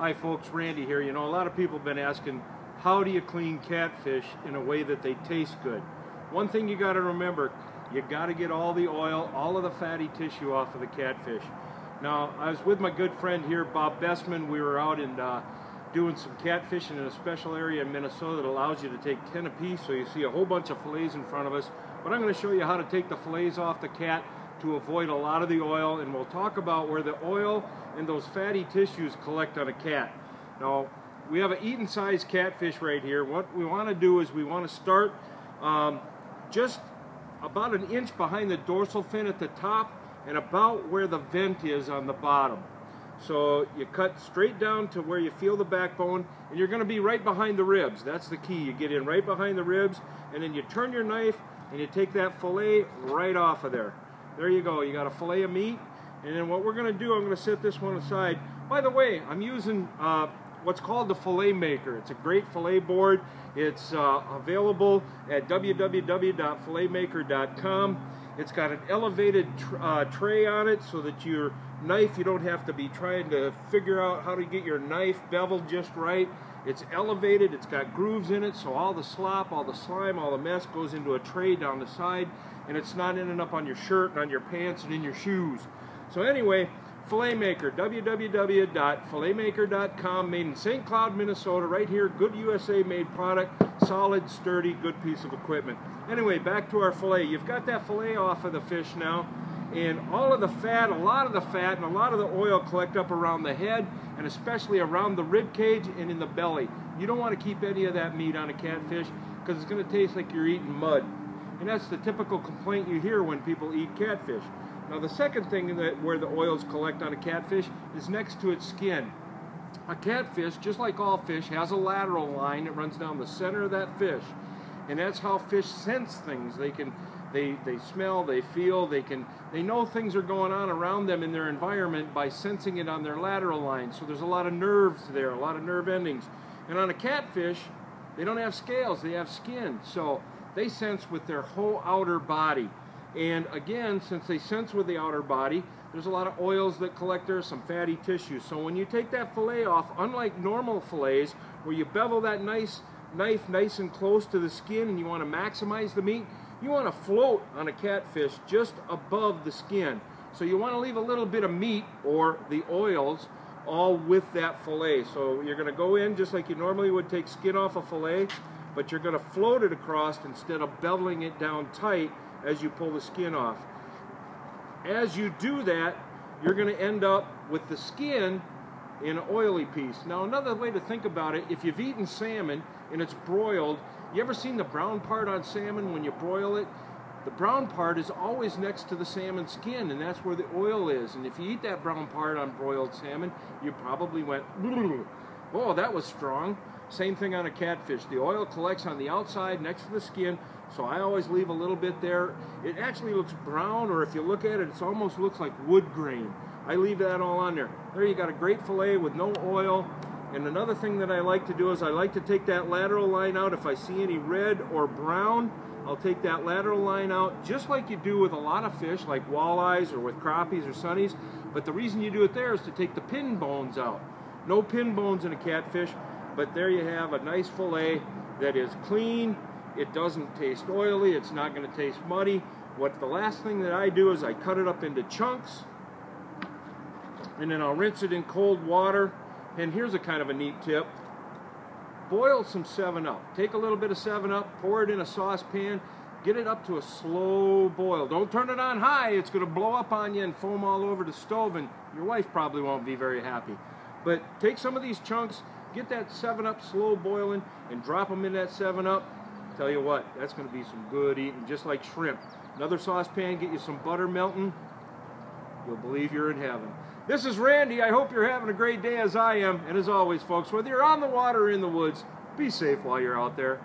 Hi folks, Randy here. You know, a lot of people have been asking, how do you clean catfish in a way that they taste good? One thing you got to remember, you got to get all the oil, all of the fatty tissue off of the catfish. Now, I was with my good friend here, Bob Bessman. We were out and doing some catfishing in a special area in Minnesota that allows you to take 10 apiece, so you see a whole bunch of fillets in front of us. But I'm going to show you how to take the fillets off the cat to avoid a lot of the oil, and we'll talk about where the oil and those fatty tissues collect on a cat. Now, we have an eaten size catfish right here. What we want to do is we want to start just about an inch behind the dorsal fin at the top and about where the vent is on the bottom. So you cut straight down to where you feel the backbone, and you're going to be right behind the ribs. That's the key. You get in right behind the ribs, and then you turn your knife and you take that fillet right off of there. There you go. You got a fillet of meat. And then what we're going to do, I'm going to set this one aside. By the way, I'm using what's called the Filletmaker. It's a great fillet board. It's available at www.filletmaker.com. It's got an elevated tray on it so that your knife, you don't have to be trying to figure out how to get your knife beveled just right. It's elevated, it's got grooves in it, so all the slop, all the slime, all the mess goes into a tray down the side, and it's not ending up on your shirt and on your pants and in your shoes. So anyway, Filletmaker, www.filletmaker.com, made in St. Cloud, Minnesota, right here, good USA made product, solid, sturdy, good piece of equipment. Anyway, back to our fillet. You've got that fillet off of the fish now, and all of the fat, a lot of the fat and a lot of the oil collect up around the head, and especially around the rib cage and in the belly. You don't want to keep any of that meat on a catfish because it's going to taste like you're eating mud. And that's the typical complaint you hear when people eat catfish. Now the second thing where the oils collect on a catfish is next to its skin. A catfish, just like all fish, has a lateral line that runs down the center of that fish. And that's how fish sense things. They smell, they feel, they know things are going on around them in their environment by sensing it on their lateral line. So there's a lot of nerves there, a lot of nerve endings. And on a catfish, they don't have scales, they have skin. So they sense with their whole outer body. And again, since they sense with the outer body, there's a lot of oils that collect there, some fatty tissue. So when you take that fillet off, unlike normal fillets, where you bevel that knife nice and close to the skin and you want to maximize the meat, you want to float on a catfish just above the skin. So you want to leave a little bit of meat, or the oils, all with that fillet. So you're going to go in just like you normally would take skin off a fillet, but you're going to float it across instead of beveling it down tight as you pull the skin off. As you do that, you're going to end up with the skin in an oily piece. Now another way to think about it, if you've eaten salmon and it's broiled, you ever seen the brown part on salmon when you broil it? The brown part is always next to the salmon skin, and that's where the oil is. And if you eat that brown part on broiled salmon, you probably went, "Oh, that was strong." Same thing on a catfish. The oil collects on the outside next to the skin, so I always leave a little bit there. It actually looks brown, or if you look at it, it almost looks like wood grain. I leave that all on there. There you got a great fillet with no oil. And another thing that I like to do is I like to take that lateral line out. If I see any red or brown, I'll take that lateral line out, just like you do with a lot of fish, like walleyes or with crappies or sunnies. But the reason you do it there is to take the pin bones out. No pin bones in a catfish. But there you have a nice fillet that is clean. It doesn't taste oily. It's not going to taste muddy. The last thing that I do is I cut it up into chunks, and then I'll rinse it in cold water. And here's a kind of a neat tip. Boil some 7-Up. Take a little bit of 7-Up, pour it in a saucepan, get it up to a slow boil. Don't turn it on high. It's going to blow up on you and foam all over the stove, and your wife probably won't be very happy. But take some of these chunks, get that 7-Up slow boiling, and drop them in that 7-Up. Tell you what, that's going to be some good eating, just like shrimp. Another saucepan, get you some butter melting. You'll believe you're in heaven. This is Randy. I hope you're having a great day as I am. And as always, folks, whether you're on the water or in the woods, be safe while you're out there.